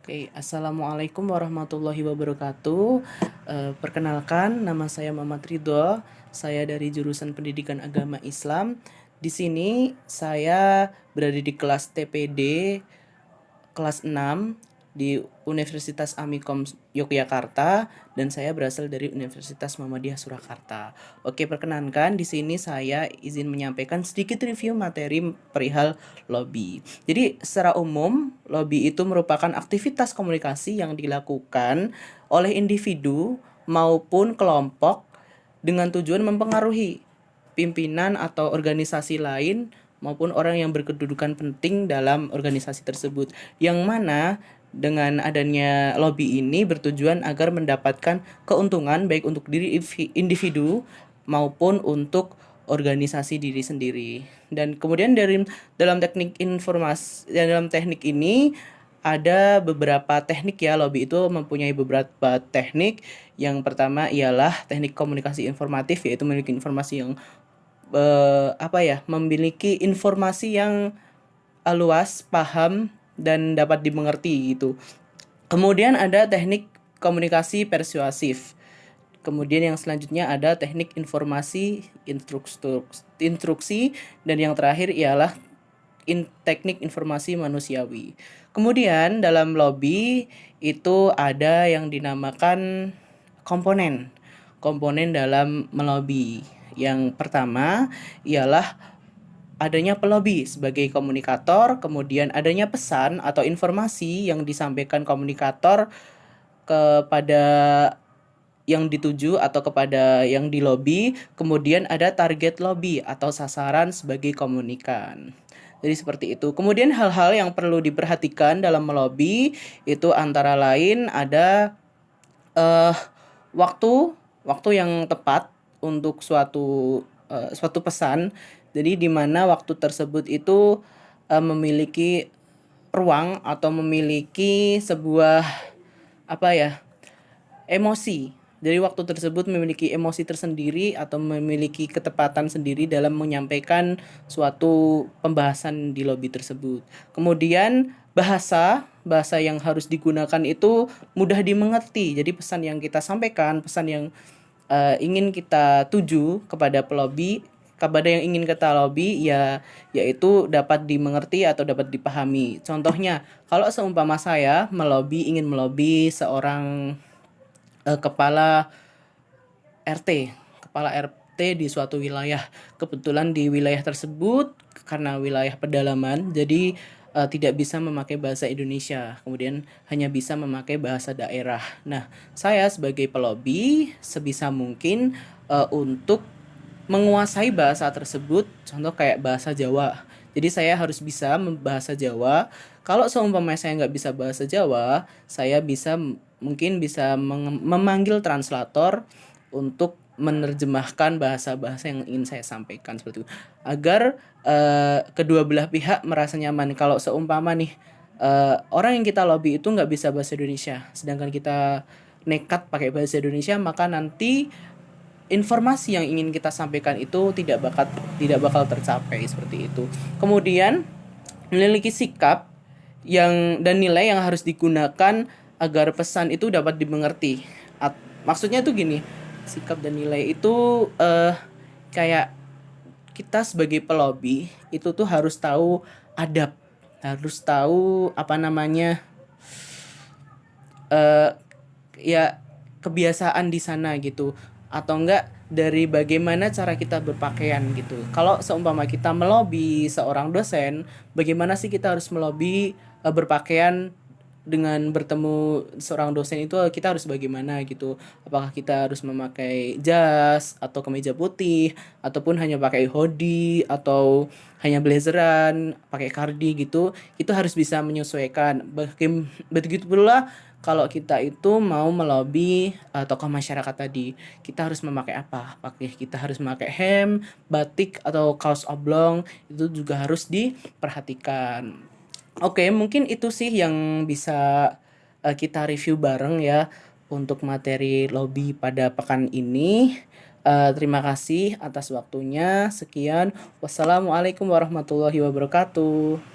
Oke, Assalamualaikum warahmatullahi wabarakatuh. Perkenalkan, nama saya Muhammad Ridho. Saya dari jurusan Pendidikan Agama Islam. Di sini saya berada di kelas TPD kelas 6 di Universitas Amikom Yogyakarta dan saya berasal dari Universitas Muhammadiyah Surakarta. Oke, perkenankan di sini saya izin menyampaikan sedikit review materi perihal lobby. Jadi, secara umum, lobby itu merupakan aktivitas komunikasi yang dilakukan oleh individu maupun kelompok dengan tujuan mempengaruhi pimpinan atau organisasi lain maupun orang yang berkedudukan penting dalam organisasi tersebut, yang mana dengan adanya lobby ini bertujuan agar mendapatkan keuntungan baik untuk diri individu maupun untuk organisasi diri sendiri. Dan kemudian dalam teknik ini ada beberapa teknik ya. Lobby itu mempunyai beberapa teknik. Yang pertama ialah teknik komunikasi informatif, yaitu memiliki informasi yang memiliki informasi yang luas, paham, dan dapat dimengerti gitu. Kemudian ada teknik komunikasi persuasif. Kemudian yang selanjutnya ada teknik informasi instruksi, dan yang terakhir ialah teknik informasi manusiawi. Kemudian dalam lobby itu ada yang dinamakan komponen dalam melobi. Yang pertama ialah adanya pelobi sebagai komunikator, kemudian adanya pesan atau informasi yang disampaikan komunikator kepada yang dituju atau kepada yang di lobby, kemudian ada target lobby atau sasaran sebagai komunikan. Jadi seperti itu. Kemudian hal-hal yang perlu diperhatikan dalam melobi itu antara lain ada waktu yang tepat untuk suatu pesan. Jadi di mana waktu tersebut itu memiliki ruang atau memiliki sebuah emosi. Jadi waktu tersebut memiliki emosi tersendiri atau memiliki ketepatan sendiri dalam menyampaikan suatu pembahasan di lobby tersebut. Kemudian bahasa yang harus digunakan itu mudah dimengerti. Jadi pesan yang kita sampaikan, pesan yang ingin kita tuju kepada pelobi, kepada yang ingin kita lobby yaitu dapat dimengerti atau dapat dipahami. Contohnya, kalau seumpama saya ingin melobi seorang kepala RT di suatu wilayah. Kebetulan di wilayah tersebut karena wilayah pedalaman, jadi tidak bisa memakai bahasa Indonesia, kemudian hanya bisa memakai bahasa daerah. Nah, saya sebagai pelobi sebisa mungkin untuk menguasai bahasa tersebut, contoh kayak bahasa Jawa. Jadi saya harus bisa bahasa Jawa. Kalau seumpama saya nggak bisa bahasa Jawa, saya mungkin bisa memanggil translator untuk menerjemahkan bahasa-bahasa yang ingin saya sampaikan seperti itu, agar kedua belah pihak merasa nyaman. Kalau seumpama nih orang yang kita lobby itu nggak bisa bahasa Indonesia, sedangkan kita nekat pakai bahasa Indonesia, maka nanti informasi yang ingin kita sampaikan itu tidak bakal tercapai seperti itu. Kemudian memiliki sikap dan nilai yang harus digunakan agar pesan itu dapat dimengerti. Maksudnya tuh gini, sikap dan nilai itu kayak kita sebagai pelobi itu tuh harus tahu adab, harus tahu kebiasaan di sana gitu, atau enggak dari bagaimana cara kita berpakaian gitu. Kalau seumpama kita melobi seorang dosen, bagaimana sih kita harus melobi berpakaian dengan bertemu seorang dosen itu, kita harus bagaimana gitu. Apakah kita harus memakai jas atau kemeja putih, ataupun hanya pakai hoodie atau hanya blazeran, pakai cardi gitu. Itu harus bisa menyesuaikan. Begitu pula kalau kita itu mau melobi tokoh masyarakat tadi, kita harus memakai apa? Kita harus memakai hem, batik atau kaos oblong, itu juga harus diperhatikan. Oke, mungkin itu sih yang bisa kita review bareng ya untuk materi lobby pada pekan ini. Terima kasih atas waktunya. Sekian. Wassalamualaikum warahmatullahi wabarakatuh.